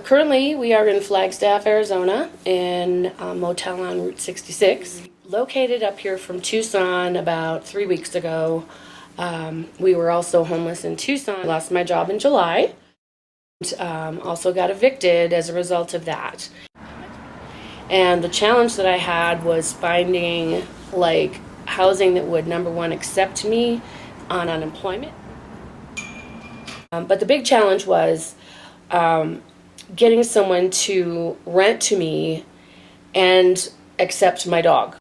Currently, we are in Flagstaff, Arizona, in a motel on Route 66. Located up here from Tucson about 3 weeks ago. We were also homeless in Tucson. I lost my job in July. Also got evicted as a result of that. And the challenge that I had was finding like housing that would, number one, accept me on unemployment. But the big challenge was getting someone to rent to me and accept my dog.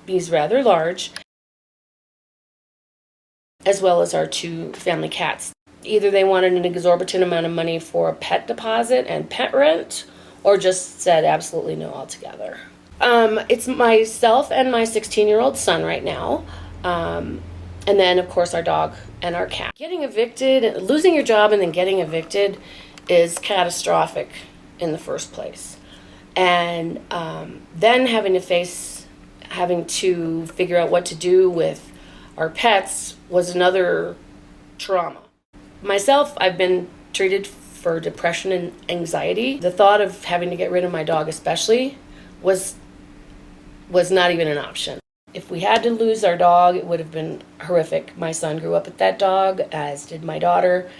He's rather large, as well as our 2 family cats. Either they wanted an exorbitant amount of money for a pet deposit and pet rent, or just said absolutely no altogether. It's myself and my 16-year-old son right now. And then, of course, our dog and our cat. Getting evicted, losing your job and then getting evicted is catastrophic in the first place. And then having to figure out what to do with our pets was another trauma. Myself, I've been treated for depression and anxiety. The thought of having to get rid of my dog especially was not even an option. If we had to lose our dog, it would have been horrific. My son grew up with that dog, as did my daughter.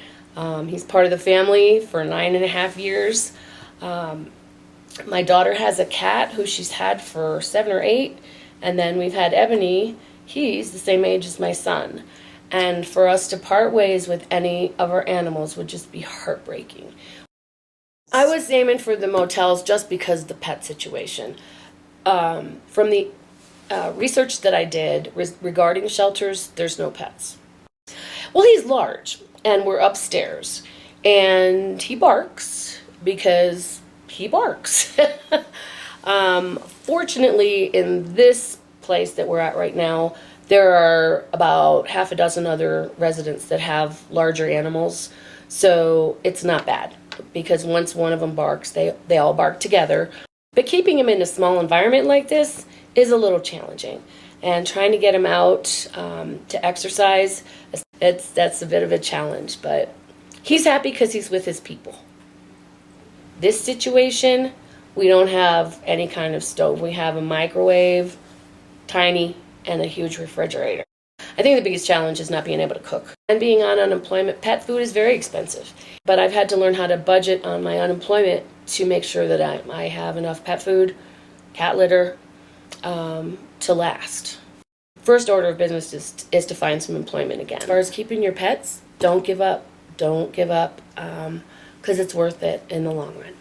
He's part of the family for 9.5 years. My daughter has a cat who she's had for 7 or 8. And then we've had Ebony. He's the same age as my son. And for us to part ways with any of our animals would just be heartbreaking. I was aiming for the motels just because of the pet situation. From the research that I did regarding shelters, there's no pets. Well, he's large, and we're upstairs, and he barks because he barks. Fortunately, in this place that we're at right now, there are about half a dozen other residents that have larger animals, so it's not bad, because once one of them barks, they all bark together. But keeping him in a small environment like this is a little challenging, and trying to get him out to exercise, that's a bit of a challenge, but he's happy because he's with his people. This situation, we don't have any kind of stove. We have a microwave, tiny, and a huge refrigerator. I think the biggest challenge is not being able to cook. And being on unemployment, pet food is very expensive. But I've had to learn how to budget on my unemployment to make sure that I have enough pet food, cat litter, to last. First order of business is to find some employment again. As far as keeping your pets, don't give up. Don't give up, because it's worth it in the long run.